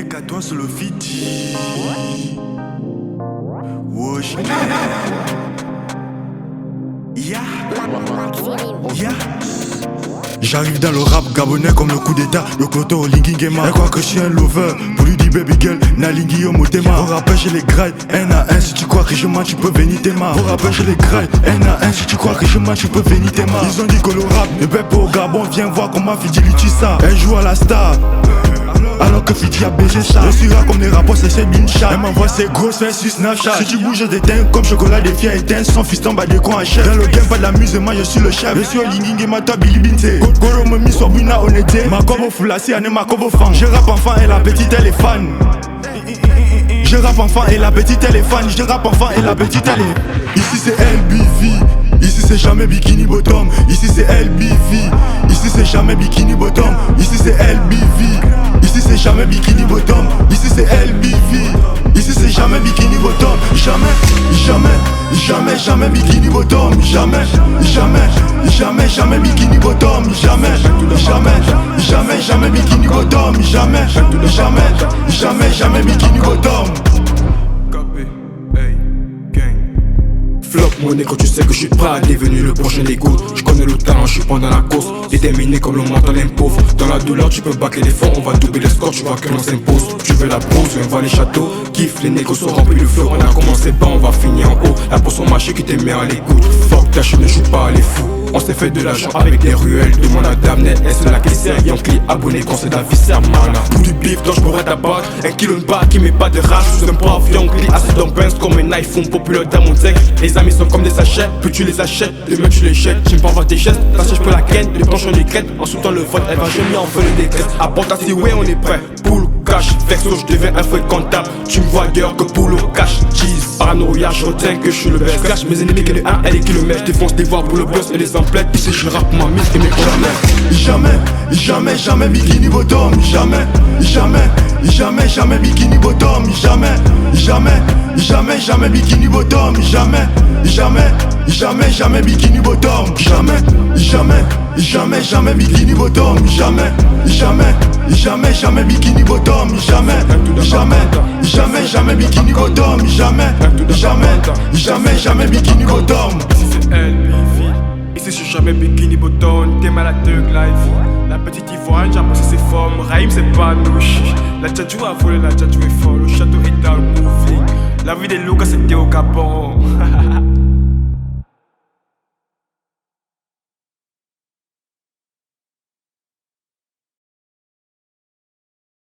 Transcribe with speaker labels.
Speaker 1: qu'à toi sur le Fidji. Wesh. Yeah. Yeah. J'arrive dans le rap gabonais comme le coup d'état. Le cloto au Lingui Gema. Elle croit que je suis un lover. Pour lui dire baby girl, na Lingui au motema. Au rappel j'ai les grailles, 1 à 1. Si tu crois que je mens, tu peux venir t'aimer. Au rappel j'ai les grailles, 1 à 1. Si tu crois que je mens, tu peux venir t'aimer. Ils ont dit que le rap ne paie pas au Gabon. Viens voir comment Fidji tue ça. Elle joue à la star. Alors que Fidji a baisé ça. Je suis là comme les rapports, c'est Bincha. Elle m'envoie ses grosses fesses sur Snapchat. Si tu bouges, je t'éteins comme chocolat des filles éteintes. Son fiston bat des cons à chef. Dans le game, pas d'amusement, je suis le chef. Je suis au Lingui et ma toi Billy Binte. Goro me mis sur Buna honnêteté. Ma cobo foulassi, ane ma cobo fan. Je rappe enfant et la petite elle est fan. Je rappe enfant et la petite elle est fan. Je rappe enfant et la petite elle est. Ici c'est LBV. Ici c'est jamais bikini bottom. Ici c'est LBV. Ici c'est jamais bikini bottom. Ici c'est LBV. Ici c'est jamais bikini bottom. Ici c'est LBV. Ici c'est jamais bikini bottom. Jamais, jamais, jamais, jamais bikini bottom. Jamais, jamais, jamais, jamais bikini bottom. Jamais, jamais, jamais, jamais bikini bottom. Jamais, jamais, jamais, jamais bikini bottom.
Speaker 2: Flop monnaie quand tu sais que je suis prêt à devenir le prochain Lego. Je connais le talent, je suis pas dans la course. Déterminé comme le mental impose. Dans la douleur tu peux bâcler les fonds. On va doubler les scores, tu vois que l'on s'impose. Tu veux la pause, on va les châteaux. Kiffe, les négos sont remplis de flow. On a commencé bas, on va finir en haut. La potion marché qui t'aime à l'écoute. Fuck ta chaîne, ne joue pas à les fous. On s'est fait de l'argent avec des ruelles. Demande à Damned, est-ce la caissière? Yankee abonné quand c'est la viscère mana. Pour du bif dont je pourrais t'abattre. Un kilo de bar qui met pas de rage. Sous un paf, Yankee assez dans Benz comme un iPhone populaire dans mon deck. Les amis sont comme des sachets, plus tu les achètes, demain tu les jettes. J'aime pas voir tes gestes, parce que je peux la ken. Les planches on les crête, en soutenant le vote, elle va jamais en feu le décret. Apporte à si ouais on est prêt, pour le cash. Vexo je deviens infréquentable, tu me vois ailleurs que pour le cash. Cheese, paranoïa, je retiens que je suis le best. Clash mes ennemis que les 1 et les kilomètres. Je défonce des voix pour le buzz et les emplettes. Ici je rappe ma mise et mes
Speaker 1: jamais, jamais, jamais bikini bottom. Jamais, jamais, jamais, jamais bikini bottom. Jamais, jamais, jamais, jamais bikini bottom. Jamais, jamais, jamais, jamais bikini bottom. Jamais, jamais, jamais, jamais bikini bottom. Jamais, jamais, jamais, jamais bikini bottom. Jamais, jamais, jamais, jamais bikini bottom. Jamais, jamais, jamais, jamais bikini bottom.
Speaker 3: Ici c'est LBV. Ici je suis jamais bikini bottom. T'es mal à Thug Life. La petite ivoire, j'ai apprécié ses formes. Raïm c'est pas douche. La tchatchou a volé, la tchatchou est folle. Le château est dans le movie. La vie des loups quand c'était au Gabon.